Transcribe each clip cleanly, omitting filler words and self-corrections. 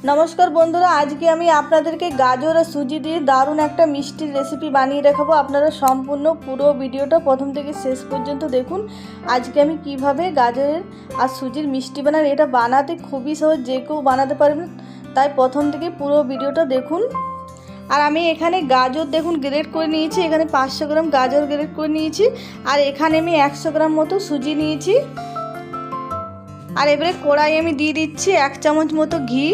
नमस्कार बंधुरा आज के आमी आपनादेरके गाजर और सूजी दिए दारुण एक मिष्टिर रेसिपि बानिये देखाबो। आपनारा सम्पूर्ण पुरो भिडियोटा प्रथम थेके शेष पर्यन्त देखुन। आज के आमी किभाबे गाजरेर और सूजिर मिष्टि बानाई एटा बानाते खूबই सहज, जे केउ बानाते पारबेन, ताई प्रथम थेके पुरो भिडियोटा देखुन। और आमी एखाने गाजर देखुन ग्रेट करे निয়েছি, एखाने 500 ग्राम गाजर ग्रेट करे निয়েছি और एखाने आमी 100 ग्राम मतो सूजी निয়েছি। और एबारे कड़ाई आमी दिए दिচ্ছি 1 চামচ मतो घी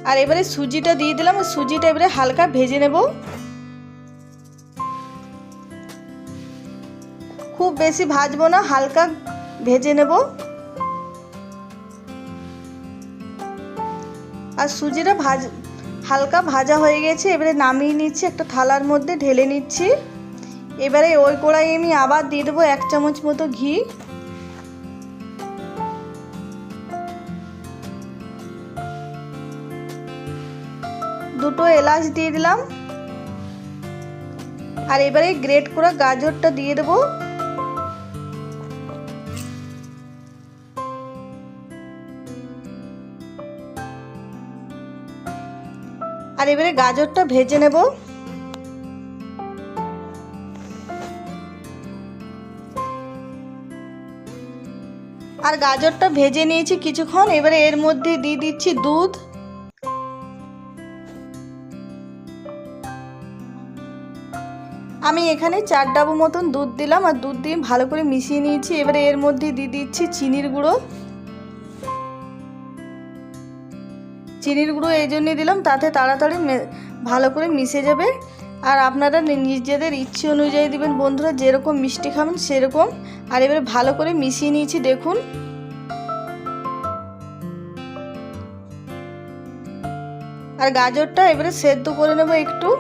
और एबारे सूजीटा दिए दिलाम। सूजीटा एबारे हालका भेजे नेब, खूब बेशी भाजबो ना, हालका भेजे नेब। और सूजीटा हालका भाजा हो गेছে, এবারে নামিয়ে নিচ্ছি, একটা থালার মধ্যে ঢেলে নিচ্ছি। এবারে ওই কড়াইয়ে আমি আবার দিয়ে দেব 1 চামচ মতো ঘি। দুটো এলাচ দিয়ে দিলাম আর এবারে গ্রেট করা গাজরটা দিয়ে দেব। আর এবারে গাজরটা ভেজে নেব। আর গাজরটা ভেজে নিয়েছি কিছুক্ষণ। এবারে এর মধ্যে দিয়ে দিচ্ছি দুধ। আমি এখানে 4 ডাবু মতন দুধ দিলাম আর দুধ দিয়ে ভালো করে মিশিয়ে নিয়েছি। এবারে এর মধ্যে দিয়ে দিচ্ছি চিনির গুঁড়ো। চিনির গুঁড়ো এই জন্যই দিলাম তাতে তাড়াতাড়ি ভালো করে মিশে যাবে। আর আপনারা নিজেদের ইচ্ছে অনুযায়ী দিবেন বন্ধুরা, যেরকম মিষ্টি খাবেন সেরকম। আর এবারে ভালো করে মিশিয়ে নিয়েছি দেখুন। আর গাজরটা এবারে সেদ্ধ করে নেব একটু।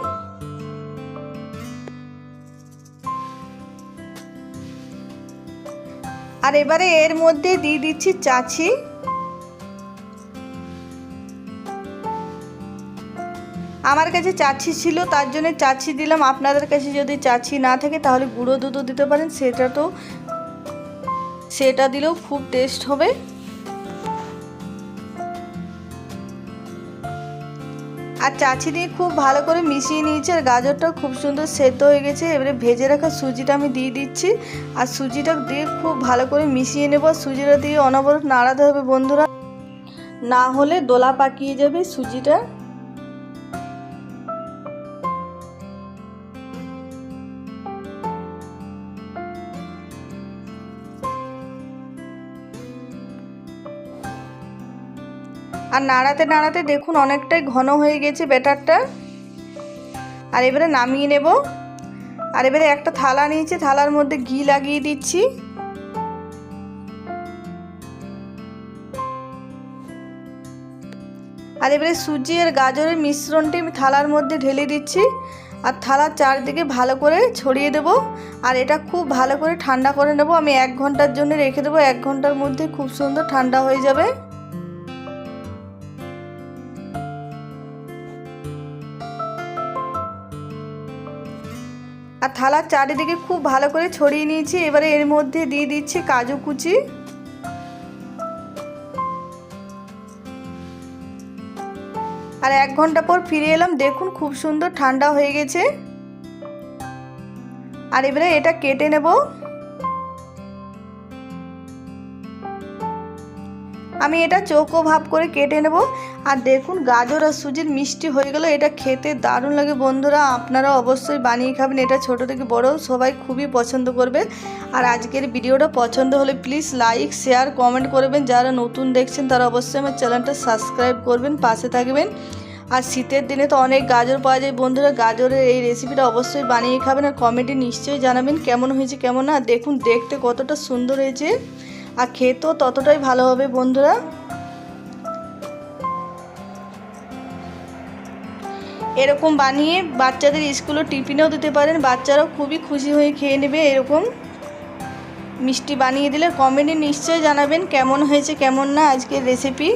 আর এবারে এর মধ্যে দিয়ে দিচ্ছি চাছি। আমার কাছে চাছি ছিল তার জন্য চাছি দিলাম। আপনাদের কাছে যদি চাছি না থাকে তাহলে গুঁড়ো দুধও দিতে পারেন, সেটা দিলেও খুব টেস্ট হবে। আর চাছি দিয়ে খুব ভালো করে মিশিয়ে নিয়েছি। আর গাজরটা খুব সুন্দর সেদ্ধ হয়ে গেছে। এবারে ভেজে রাখা সুজিটা আমি দিয়ে দিচ্ছি আর সুজিটা দিয়ে খুব ভালো করে মিশিয়ে নেব। সুজিটা দিয়ে অনবরত নাড়াতে হবে বন্ধুরা, না হলে দোলা পাকিয়ে যাবে সুজিটা। আর নাড়াতে নাড়াতে দেখুন অনেকটাই ঘন হয়ে গেছে ব্যাটারটা। আর এবারে নামিয়ে নেব। আর এবারে একটা থালা নিয়েছি, থালার মধ্যে ঘি লাগিয়ে দিচ্ছি। আর এবারে সুজি আর গাজরের মিশ্রণটি আমি থালার মধ্যে ঢেলে দিচ্ছি আর থালার চারদিকে ভালো করে ছড়িয়ে দেব। আর এটা খুব ভালো করে ঠান্ডা করে নেব। আমি 1 ঘন্টার জন্য রেখে দেবো। 1 ঘন্টার মধ্যে খুব সুন্দর ঠান্ডা হয়ে যাবে। আর থালার চারিদিকে খুব ভালো করে ছড়িয়ে নিয়েছি। এবারে এর মধ্যে দিয়ে দিচ্ছি কাজু কুচি। আর 1 ঘন্টা পর ফিরে এলাম, দেখুন খুব সুন্দর ঠান্ডা হয়ে গেছে। আর এবারে এটা কেটে নেব। আমি এটা চৌকো ভাব করে কেটে নেব। আর দেখুন গাজর আর সুজির মিষ্টি হয়ে গেল। এটা খেতে দারুণ লাগে বন্ধুরা, আপনারা অবশ্যই বানিয়ে খাবেন। এটা ছোট থেকে বড় সবাই খুবই পছন্দ করবে। আর আজকের ভিডিওটা পছন্দ হলে প্লিজ লাইক শেয়ার কমেন্ট করবেন। যারা নতুন দেখছেন তারা অবশ্যই আমার চ্যানেলটা সাবস্ক্রাইব করবেন, পাশে থাকবেন। আর শীতের দিনে তো অনেক গাজর পাওয়া যায় বন্ধুরা, গাজরের এই রেসিপিটা অবশ্যই বানিয়ে খাবেন। আর কমেন্টে নিশ্চয়ই জানাবেন কেমন হয়েছে কেমন না। দেখুন দেখতে কতটা সুন্দর হয়েছে আর খেতেও ততটাই ভালো হবে বন্ধুরা। এরকম বানিয়ে বাচ্চাদের স্কুলে টিফিনেও দিতে পারেন, বাচ্চারাও খুবই খুশি হয়ে খেয়ে নেবে। এরকম মিষ্টি বানিয়ে দিলে কমেন্টে নিশ্চয়ই জানাবেন কেমন হয়েছে কেমন না আজকের রেসিপি।